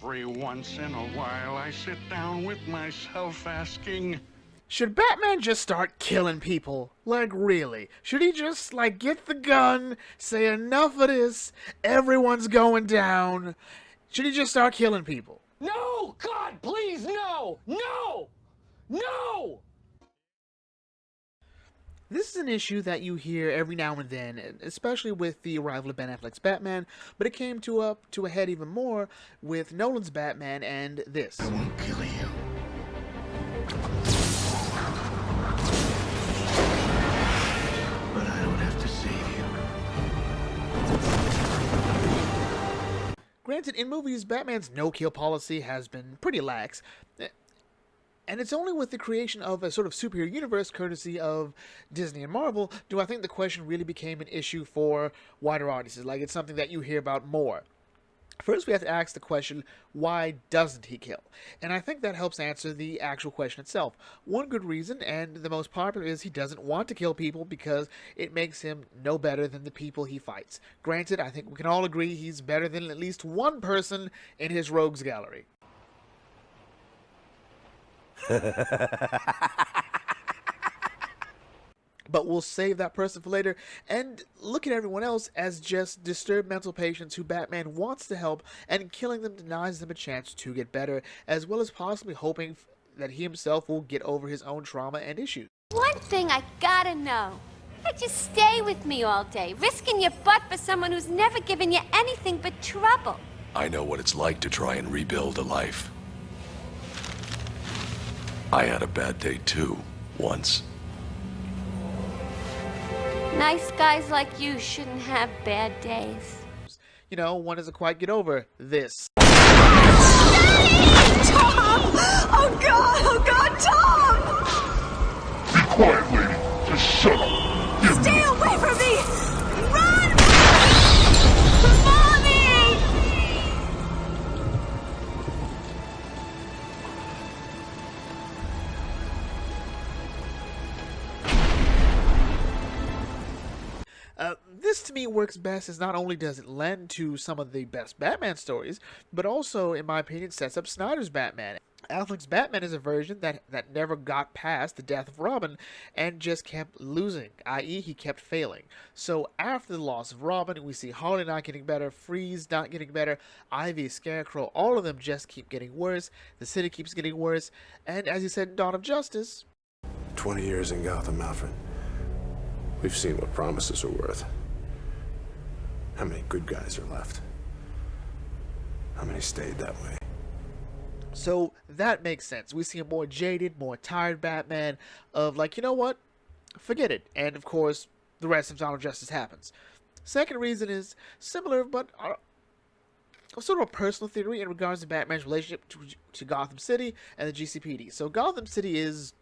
Every once in a while, I sit down with myself asking, should Batman just start killing people? Like, really? Should he just, like, get the gun, say enough of this, everyone's going down? Should he just start killing people? No! God, please, no! No! No! This is an issue that you hear every now and then, especially with the arrival of Ben Affleck's Batman, but it came to a head even more with Nolan's Batman and this. I won't kill you. But I don't have to save you. Granted, in movies, Batman's no-kill policy has been pretty lax, and it's only with the creation of a sort of superhero universe, courtesy of Disney and Marvel, do I think the question really became an issue for wider audiences. Like, it's something that you hear about more. First, we have to ask the question, why doesn't he kill? And I think that helps answer the actual question itself. One good reason, and the most popular, is he doesn't want to kill people because it makes him no better than the people he fights. Granted, I think we can all agree he's better than at least one person in his rogues gallery. But we'll save that person for later and look at everyone else as just disturbed mental patients who Batman wants to help, and killing them denies them a chance to get better, as well as possibly hoping that he himself will get over his own trauma and issues. One thing I gotta know. Why'd you stay with me all day, risking your butt for someone who's never given you anything but trouble? I know what it's like to try and rebuild a life. I had a bad day too, once. Nice guys like you shouldn't have bad days. You know, one doesn't quite get over this. Tom! Oh God! Oh God, Tom! Be quiet, lady. Just shut up. Stay away from me! Run! Mommy! This to me works best as not only does it lend to some of the best Batman stories, but also, in my opinion, sets up Snyder's Batman. Affleck's Batman is a version that never got past the death of Robin and just kept losing, i.e. he kept failing. So after the loss of Robin, we see Harley not getting better, Freeze not getting better, Ivy, Scarecrow, all of them just keep getting worse, the city keeps getting worse, and as he said in Dawn of Justice, 20 years in Gotham, Alfred. We've seen what promises are worth. How many good guys are left? How many stayed that way? so that makes sense. We see a more jaded, more tired Batman of like, you know what? Forget it. And of course, the rest of Dawn of Justice happens. Second reason is similar, but sort of a personal theory in regards to Batman's relationship to Gotham City and the GCPD. So Gotham City is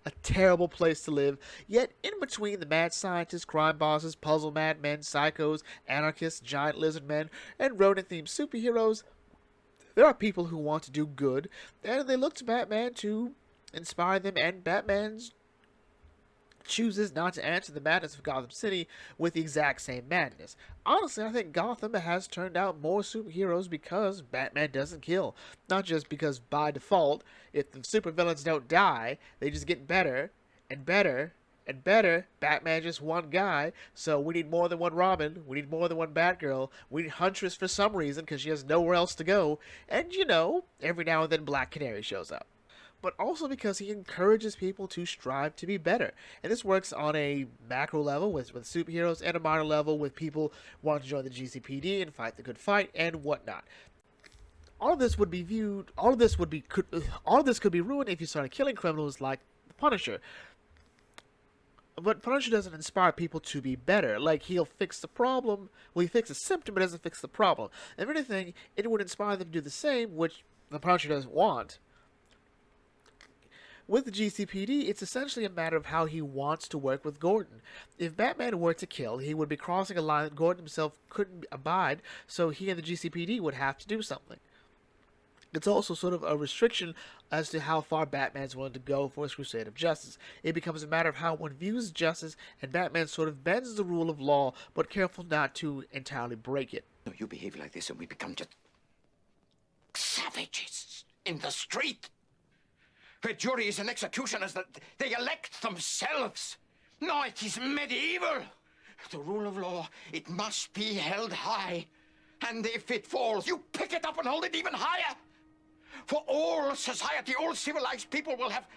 a terrible place to live, yet in between the mad scientists, crime bosses, puzzle madmen, psychos, anarchists, giant lizard men, and rodent-themed superheroes, there are people who want to do good, and they look to Batman to inspire them, and Batman's chooses not to answer the madness of Gotham City with the exact same madness. Honestly, I think Gotham has turned out more superheroes because Batman doesn't kill. Not just because by default, if the supervillains don't die, they just get better and better and better. Batman just one guy, so we need more than one Robin, we need more than one Batgirl, we need Huntress for some reason because she has nowhere else to go, and you know, every now and then Black Canary shows up. But also because he encourages people to strive to be better. And this works on a macro level with superheroes, and a minor level with people wanting to join the GCPD and fight the good fight and whatnot. All of this could be ruined if you started killing criminals like the Punisher. But Punisher doesn't inspire people to be better. Like, he'll fix the problem. Well, he fixes the symptom, but doesn't fix the problem. If anything, it would inspire them to do the same, which the Punisher doesn't want. With the GCPD, it's essentially a matter of how he wants to work with Gordon. If Batman were to kill, he would be crossing a line that Gordon himself couldn't abide, so he and the GCPD would have to do something. It's also sort of a restriction as to how far Batman's willing to go for his crusade of justice. It becomes a matter of how one views justice, and Batman sort of bends the rule of law, but careful not to entirely break it. No, you behave like this and we become just savages in the street. Where juries and executioners, that they elect themselves. No, it is medieval. The rule of law, it must be held high. And if it falls, you pick it up and hold it even higher. For all society, all civilized people will have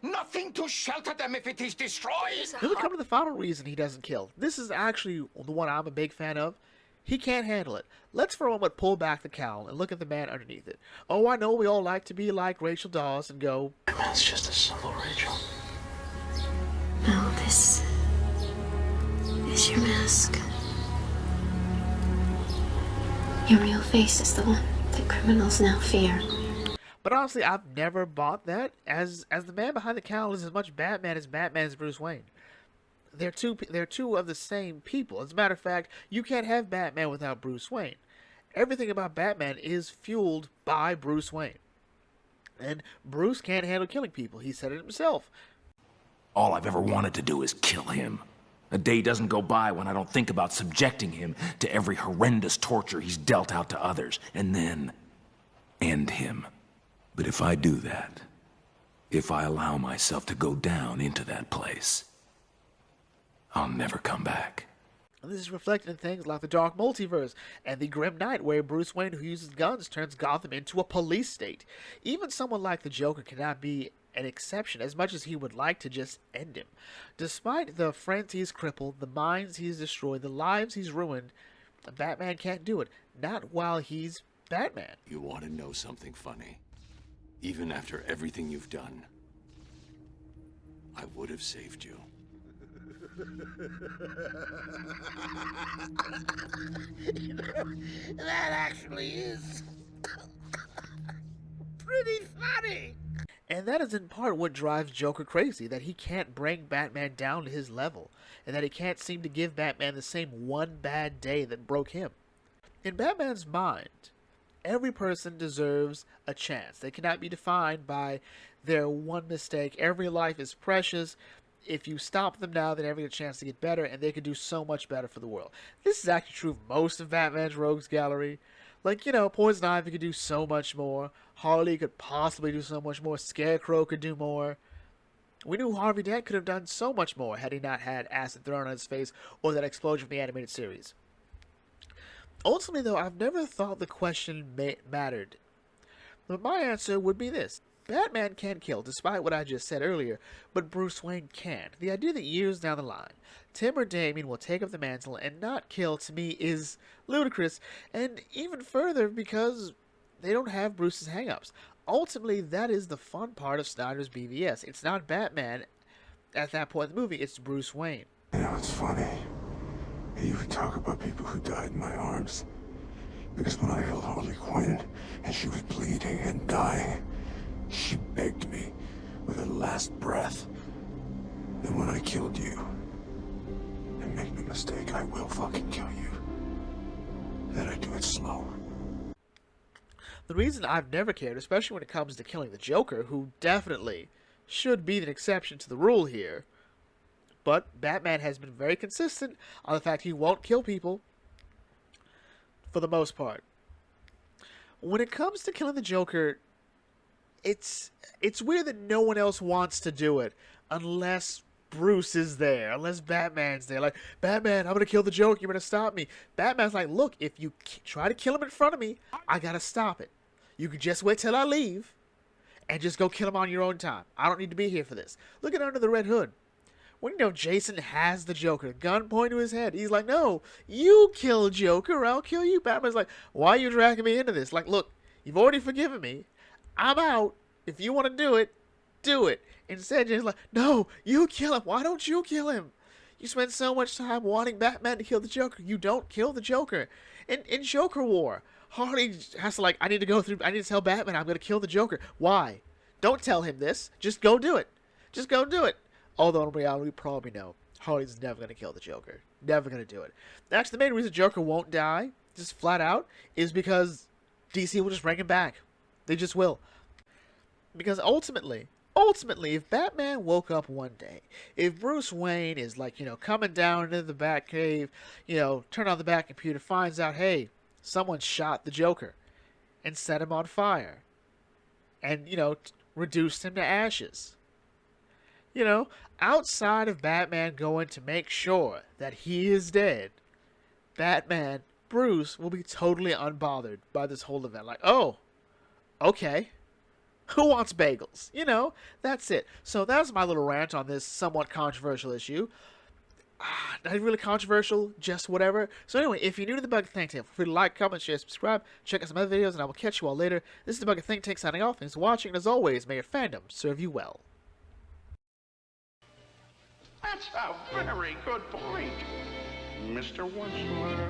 nothing to shelter them if it is destroyed. Then we come to the final reason he doesn't kill. This is actually the one I'm a big fan of. He can't handle it. Let's for a moment pull back the cowl and look at the man underneath it. Oh, I know we all like to be like Rachel Dawes and go, It's just a symbol, Rachel. No, this is your mask. Your real face is the one that criminals now fear. but honestly, I've never bought that, as the man behind the cowl is as much Batman as Batman is Bruce Wayne. They're two of the same people. As a matter of fact, you can't have Batman without Bruce Wayne. Everything about Batman is fueled by Bruce Wayne. And Bruce can't handle killing people. He said it himself. All I've ever wanted to do is kill him. A day doesn't go by when I don't think about subjecting him to every horrendous torture he's dealt out to others, and then end him. But if I do that, if I allow myself to go down into that place, I'll never come back. And this is reflected in things like the Dark Multiverse and the Grim Knight, where Bruce Wayne, who uses guns, turns Gotham into a police state. Even someone like the Joker cannot be an exception, as much as he would like to just end him. Despite the friends he's crippled, the minds he's destroyed, the lives he's ruined, Batman can't do it. Not while he's Batman. You want to know something funny? Even after everything you've done, I would have saved you. That actually is pretty funny. And that is in part what drives Joker crazy, that he can't bring Batman down to his level, and that he can't seem to give Batman the same one bad day that broke him. In Batman's mind, every person deserves a chance. They cannot be defined by their one mistake. Every life is precious. If you stop them now, they never get a chance to get better, and they could do so much better for the world. This is actually true of most of Batman's rogues gallery. Like, Poison Ivy could do so much more. Harley could possibly do so much more. Scarecrow could do more. We knew Harvey Dent could have done so much more had he not had acid thrown on his face or that explosion from the animated series. Ultimately, though, I've never thought the question mattered. But my answer would be this. Batman can kill, despite what I just said earlier, but Bruce Wayne can't. The idea that years down the line, Tim or Damian will take up the mantle and not kill, to me, is ludicrous, and even further because they don't have Bruce's hang-ups. Ultimately, that is the fun part of Snyder's BVS. It's not Batman at that point in the movie, it's Bruce Wayne. It's funny. You would talk about people who died in my arms. Because when I held Harley Quinn, and she was bleeding and dying, she begged me with her last breath that when I killed you, and make no mistake, I will fucking kill you, that I do it slow. The reason I've never cared, especially when it comes to killing the Joker, who definitely should be an exception to the rule here, but Batman has been very consistent on the fact he won't kill people for the most part. When it comes to killing the Joker, it's weird that no one else wants to do it unless Bruce is there, unless Batman's there. Like, Batman, I'm gonna kill the Joker, you're gonna stop me. Batman's like, look, if you try to kill him in front of me, I gotta stop it. You can just wait till I leave and just go kill him on your own time. I don't need to be here for this. Look at Under the Red Hood. When Jason has the Joker, gun pointed to his head, he's like, no, you kill Joker, I'll kill you. Batman's like, why are you dragging me into this? Like, look, you've already forgiven me. I'm out. If you want to do it, do it. Instead, Jason's like, no, you kill him. Why don't you kill him? You spend so much time wanting Batman to kill the Joker. You don't kill the Joker. In Joker War, Harley has to I need to tell Batman I'm going to kill the Joker. Why? Don't tell him this. Just go do it. Just go do it. Although in reality, we probably know Harley's never going to kill the Joker. Never going to do it. Actually, the main reason Joker won't die, just flat out, is because DC will just bring him back. They just will. Because ultimately, if Batman woke up one day, if Bruce Wayne is coming down into the Batcave, turn on the Bat computer, finds out, hey, someone shot the Joker, and set him on fire. And, reduced him to ashes. Outside of Batman going to make sure that he is dead, Batman, Bruce, will be totally unbothered by this whole event. Like, oh, okay. Who wants bagels? That's it. So that's my little rant on this somewhat controversial issue. Not really controversial, just whatever. So anyway, if you're new to the Buggy Think Tank, feel free to like, comment, share, subscribe, check out some other videos, and I will catch you all later. This is the Buggy Think Tank signing off. Thanks for watching, and as always, may your fandom serve you well. That's a very good point, Mr. Whistler.